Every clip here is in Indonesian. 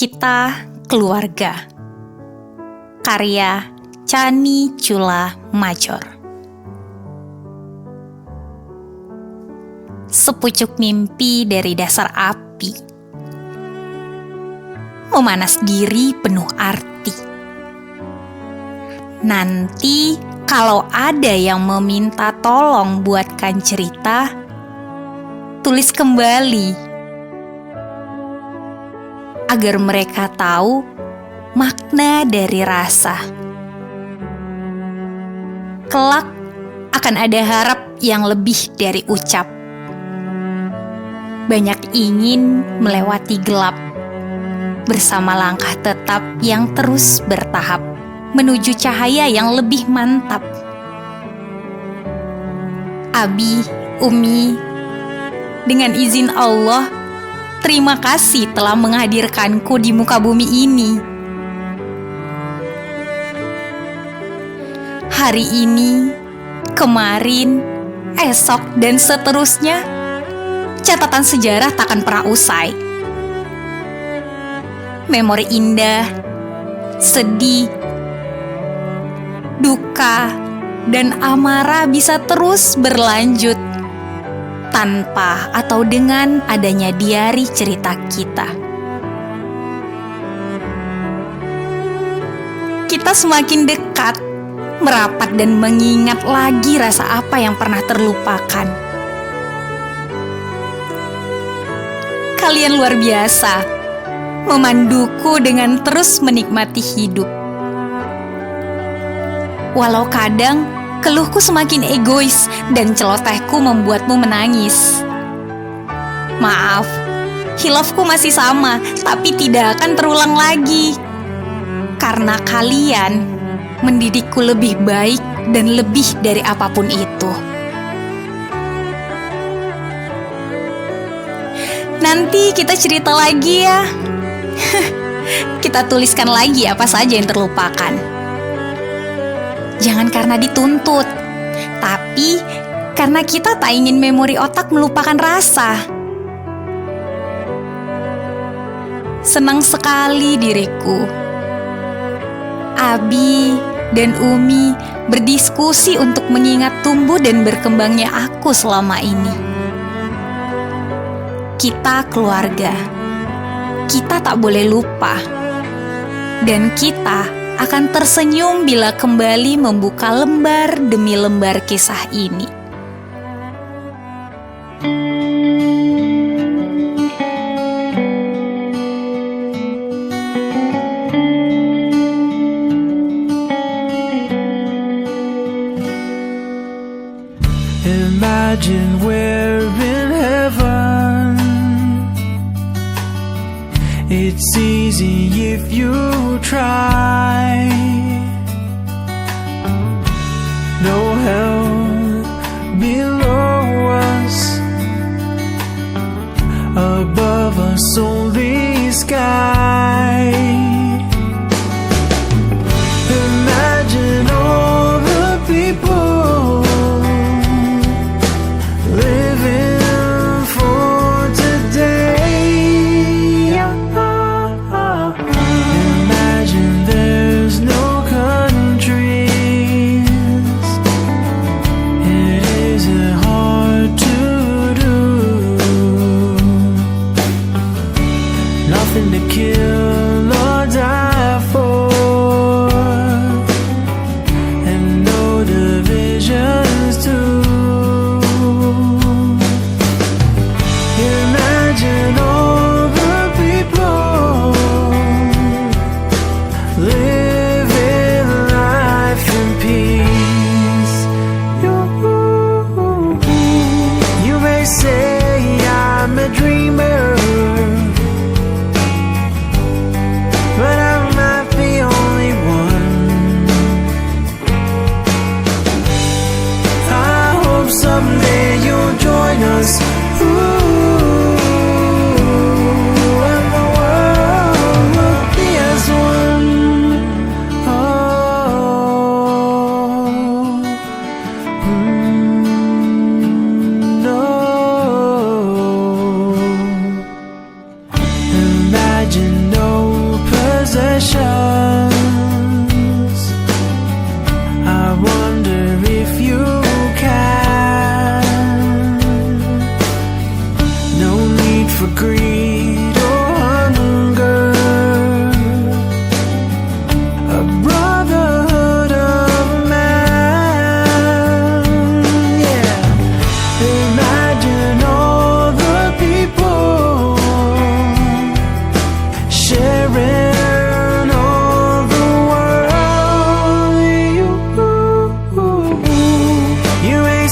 Kita Keluarga. Karya Chani Chula Major. Sepucuk mimpi dari dasar api, memanas diri penuh arti. Nanti kalau ada yang meminta tolong buatkan cerita, tulis kembali agar mereka tahu makna dari rasa. Kelak akan ada harap yang lebih dari ucap. Banyak ingin melewati gelap, bersama langkah tetap yang terus bertahap menuju cahaya yang lebih mantap. Abi, Umi, dengan izin Allah, terima kasih telah menghadirkanku di muka bumi ini. Hari ini, kemarin, esok, dan seterusnya, catatan sejarah takkan pernah usai. Memori indah, sedih, duka, dan amarah bisa terus berlanjut tanpa atau dengan adanya diari cerita kita. Kita semakin dekat, merapat dan mengingat lagi rasa apa yang pernah terlupakan. Kalian luar biasa, memanduku dengan terus menikmati hidup. Walau kadang keluhku semakin egois dan celotehku membuatmu menangis. Maaf, hilafku masih sama, tapi tidak akan terulang lagi. Karena kalian mendidikku lebih baik dan lebih dari apapun itu. Nanti kita cerita lagi ya. Kita tuliskan lagi apa saja yang terlupakan. Jangan karena dituntut, tapi karena kita tak ingin memori otak melupakan rasa. Senang sekali diriku, Abi dan Umi berdiskusi untuk mengingat tumbuh dan berkembangnya aku selama ini. Kita keluarga, kita tak boleh lupa, dan kita akan tersenyum bila kembali membuka lembar demi lembar kisah ini. Imagine we're in heaven. It's easy if you try. No hell below us, above us only sky. Imagine all the people living for today. Imagine there's no countries. It isn't hard to do. Nothing to kill or die for, and no divisions too. Imagine all the people living life in peace. You may say I'm a dreamer, but I'm not the only one. I hope someday you'll join us. And the world will be as one. No. Imagine no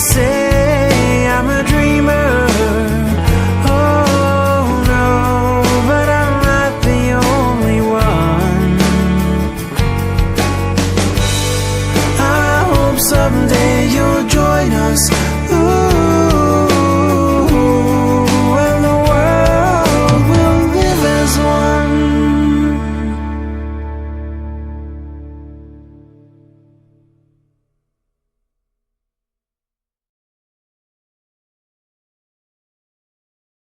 say